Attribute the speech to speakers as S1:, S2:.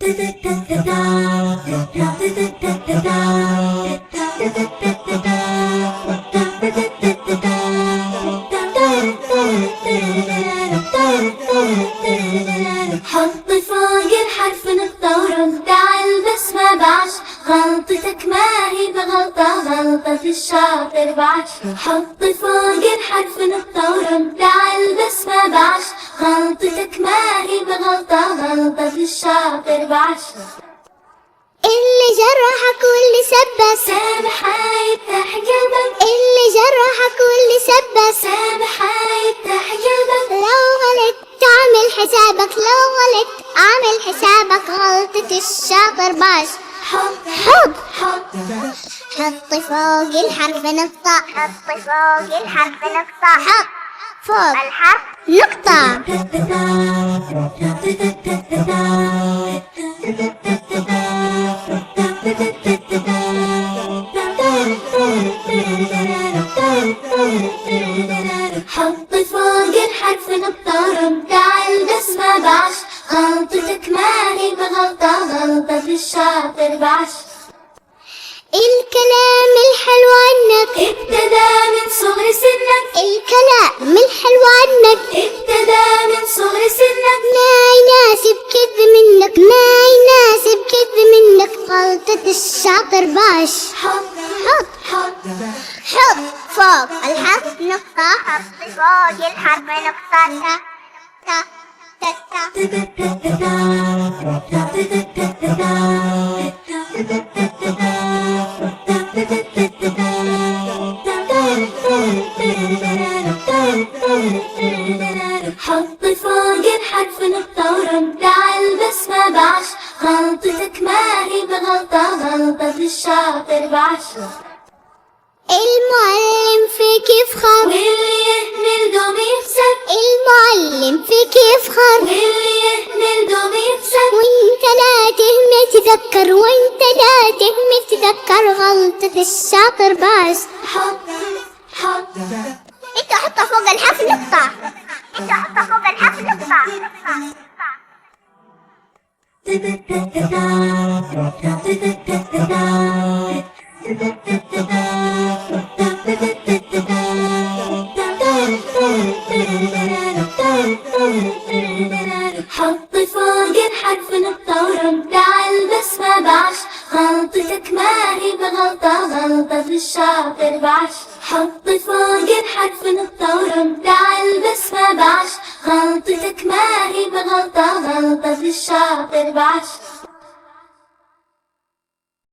S1: حط فوق الحرف نقطة ورد على البسمة بعش، غلطتك ما هي بغلطة، غلطة الشاطر بعش. حط فوق الحرف نقطة ورد على البسمة بعش، غلطتك ما هي بغلطة، غلطة الشاطر بعش.
S2: اللي جرحك واللي سبك
S1: سامحة يفتح قلبك،
S2: اللي جرحك واللي سبك
S1: سامحة يفتح قلبك.
S2: لو غلطت اعمل حسابك، لو غلطت اعمل حسابك، غلطة الشاطر باش. حط فوق الحرف نقطة، حط فوق الحرف نقطة، حط فوق الحرف نقطة.
S1: حط فوق الحرف نقطة ورد على البسمة بعش، غلطتك ما هي بغلطة، غلطة الشاطر بعش.
S2: الكلام الحلو عنك
S1: ابتدى من صغر سنك،
S2: الكلام الحلو عنك
S1: ابتدى من صغر سنك.
S2: ما يناسب كذب منك، ما يناسب كذب منك، غلطة الشاطر باش. حط فوق الحرف نقطة، حط فوق الحرف نقطة، تا تا تا
S1: حط فوق الحرف نقطة ورد على البسمة بعش، غلطتك ما هي بغلطة، غلطة الشاطر بعش.
S2: المعلم فيك يفخر
S1: واللي يهمل دوم يخسر،
S2: المعلم فيك يفخر
S1: واللي يهمل دوم يخسر.
S2: وانت لا تهمل تذكر، وانت لا تهمل تذكر، غلطة الشاطر باش. انت حط فوق الحرف نقطة، انت حط فوق الحرف نقطة.
S1: حط فوق الحرف نقطة ورد على البسمة بعش، غلطتك ما هي بغلطة، غلطة الشاطر بعش. حط فوق الحرف نقطة ورد على البسمة بعش، غلطتك ما هي بغلطة، غلطة الشاطر بعش.